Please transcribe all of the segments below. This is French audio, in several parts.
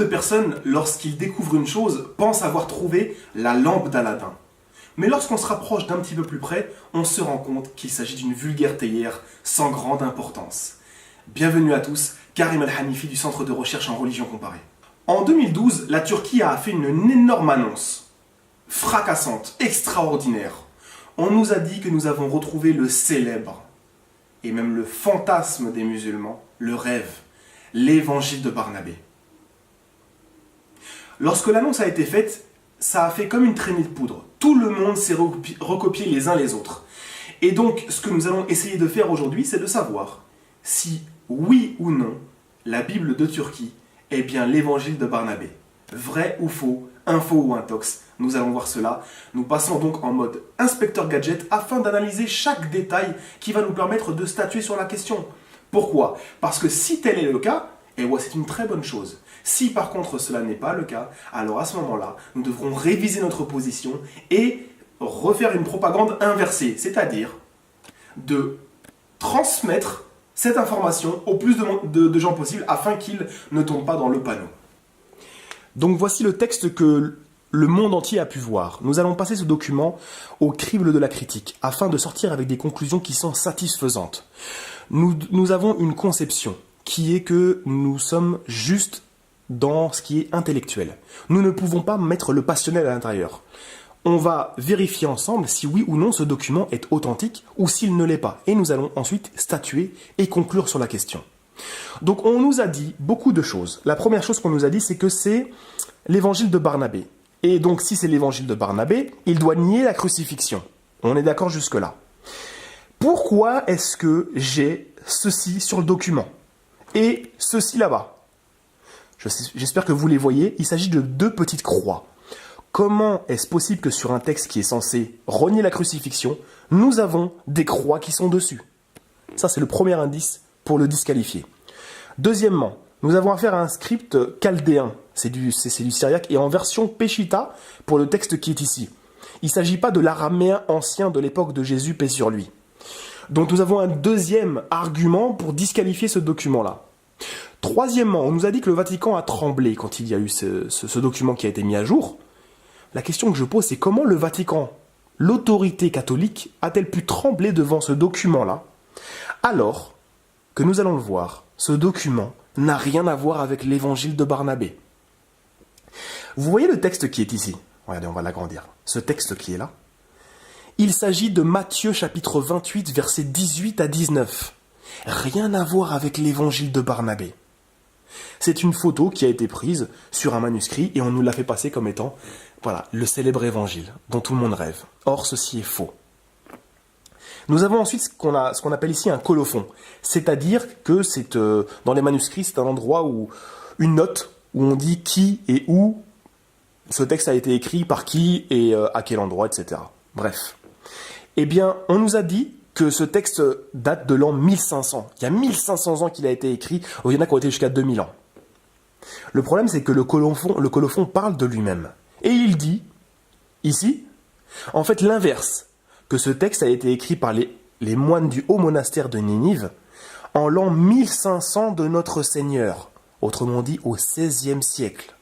de personnes, lorsqu'ils découvrent une chose, pensent avoir trouvé la lampe d'Aladin. Mais lorsqu'on se rapproche d'un petit peu plus près, on se rend compte qu'il s'agit d'une vulgaire théière sans grande importance. Bienvenue à tous, Karim Al-Hanifi du Centre de recherche en religion comparée. En 2012, la Turquie a fait une énorme annonce, fracassante, extraordinaire. On nous a dit que nous avons retrouvé le célèbre, et même le fantasme des musulmans, le rêve, l'évangile de Barnabé. Lorsque l'annonce a été faite, ça a fait comme une traînée de poudre. Tout le monde s'est recopié les uns les autres. Et donc, ce que nous allons essayer de faire aujourd'hui, c'est de savoir si, oui ou non, la Bible de Turquie est bien l'évangile de Barnabé. Vrai ou faux, info ou intox, nous allons voir cela. Nous passons donc en mode inspecteur gadget afin d'analyser chaque détail qui va nous permettre de statuer sur la question. Pourquoi? Parce que si tel est le cas, c'est une très bonne chose. Si par contre cela n'est pas le cas, alors à ce moment-là, nous devrons réviser notre position et refaire une propagande inversée, c'est-à-dire de transmettre cette information au plus de gens possible afin qu'ils ne tombent pas dans le panneau. Donc voici le texte que le monde entier a pu voir. Nous allons passer ce document au crible de la critique afin de sortir avec des conclusions qui sont satisfaisantes. Nous avons une conception qui est que nous sommes juste dans ce qui est intellectuel. Nous ne pouvons pas mettre le passionnel à l'intérieur. On va vérifier ensemble si oui ou non ce document est authentique ou s'il ne l'est pas. Et nous allons ensuite statuer et conclure sur la question. Donc on nous a dit beaucoup de choses. La première chose qu'on nous a dit, c'est que c'est l'évangile de Barnabé. Et donc si c'est l'évangile de Barnabé, il doit nier la crucifixion. On est d'accord jusque-là. Pourquoi est-ce que j'ai ceci sur le document et ceci là-bas? J'espère que vous les voyez. Il s'agit de deux petites croix. Comment est-ce possible que sur un texte qui est censé renier la crucifixion, nous avons des croix qui sont dessus? Ça, c'est le premier indice pour le disqualifier. Deuxièmement, nous avons affaire à un script chaldéen. C'est du syriaque et en version Peshitta pour le texte qui est ici. Il ne s'agit pas de l'araméen ancien de l'époque de Jésus, paix sur lui. Donc nous avons un deuxième argument pour disqualifier ce document-là. Troisièmement, on nous a dit que le Vatican a tremblé quand il y a eu ce document qui a été mis à jour. La question que je pose, c'est comment le Vatican, l'autorité catholique, a-t-elle pu trembler devant ce document-là, alors que nous allons le voir, ce document n'a rien à voir avec l'évangile de Barnabé. Vous voyez le texte qui est ici? Regardez, on va l'agrandir. Ce texte qui est là. Il s'agit de Matthieu chapitre 28, versets 18 à 19. Rien à voir avec l'évangile de Barnabé. C'est une photo qui a été prise sur un manuscrit et on nous l'a fait passer comme étant le célèbre évangile dont tout le monde rêve. Or, ceci est faux. Nous avons ensuite ce qu'on appelle ici un colophon, c'est-à-dire que dans les manuscrits, c'est un endroit où une note où on dit qui et où ce texte a été écrit, par qui et à quel endroit, etc. Bref. Eh bien, on nous a dit que ce texte date de l'an 1500. Il y a 1500 ans qu'il a été écrit, il y en a qui ont été jusqu'à 2000 ans. Le problème, c'est que le colophon parle de lui-même. Et il dit, ici, en fait l'inverse, que ce texte a été écrit par les moines du haut monastère de Ninive en l'an 1500 de notre Seigneur, autrement dit au XVIe siècle.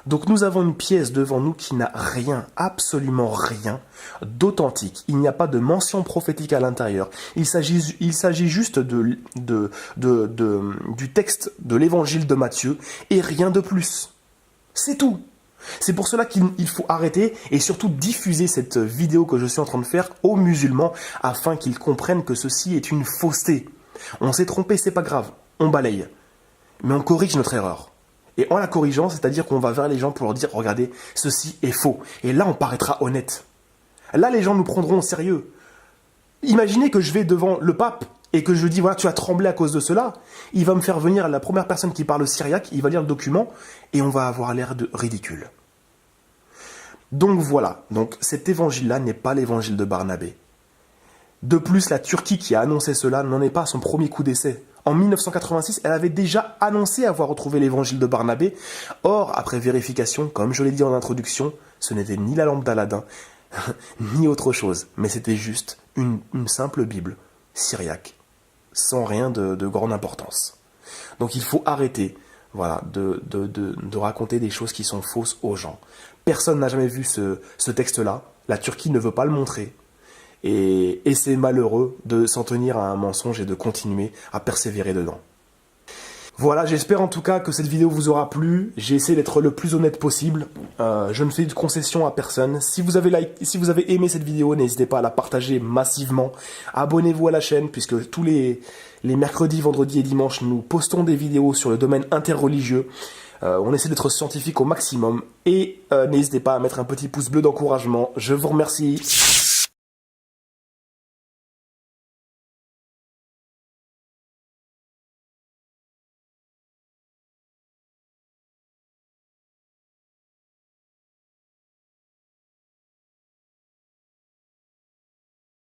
Donc nous avons une pièce devant nous qui n'a rien, absolument rien d'authentique. Il n'y a pas de mention prophétique à l'intérieur. Il s'agit juste du texte de l'évangile de Matthieu et rien de plus. C'est tout. C'est pour cela qu'il faut arrêter et surtout diffuser cette vidéo que je suis en train de faire aux musulmans afin qu'ils comprennent que ceci est une fausseté. On s'est trompé, c'est pas grave, on balaye. Mais on corrige notre erreur. Et en la corrigeant, c'est-à-dire qu'on va vers les gens pour leur dire « Regardez, ceci est faux ». Et là, on paraîtra honnête. Là, les gens nous prendront au sérieux. Imaginez que je vais devant le pape et que je dis « Voilà, tu as tremblé à cause de cela ». Il va me faire venir la première personne qui parle syriaque, il va lire le document et on va avoir l'air de ridicule. Donc voilà, cet évangile-là n'est pas l'évangile de Barnabé. De plus, la Turquie qui a annoncé cela n'en est pas à son premier coup d'essai. En 1986, elle avait déjà annoncé avoir retrouvé l'évangile de Barnabé. Or, après vérification, comme je l'ai dit en introduction, ce n'était ni la lampe d'Aladin, ni autre chose, mais c'était juste une simple Bible syriaque, sans rien de grande importance. Donc il faut arrêter. voilà, de raconter des choses qui sont fausses aux gens. Personne n'a jamais vu ce texte-là. La Turquie ne veut pas le montrer. Et c'est malheureux de s'en tenir à un mensonge et de continuer à persévérer dedans. Voilà, j'espère en tout cas que cette vidéo vous aura plu. J'ai essayé d'être le plus honnête possible. Je ne fais de concession à personne. Si vous avez aimé cette vidéo, n'hésitez pas à la partager massivement. Abonnez-vous à la chaîne puisque tous les mercredis, vendredis et dimanches, nous postons des vidéos sur le domaine interreligieux. On essaie d'être scientifique au maximum. Et n'hésitez pas à mettre un petit pouce bleu d'encouragement. Je vous remercie.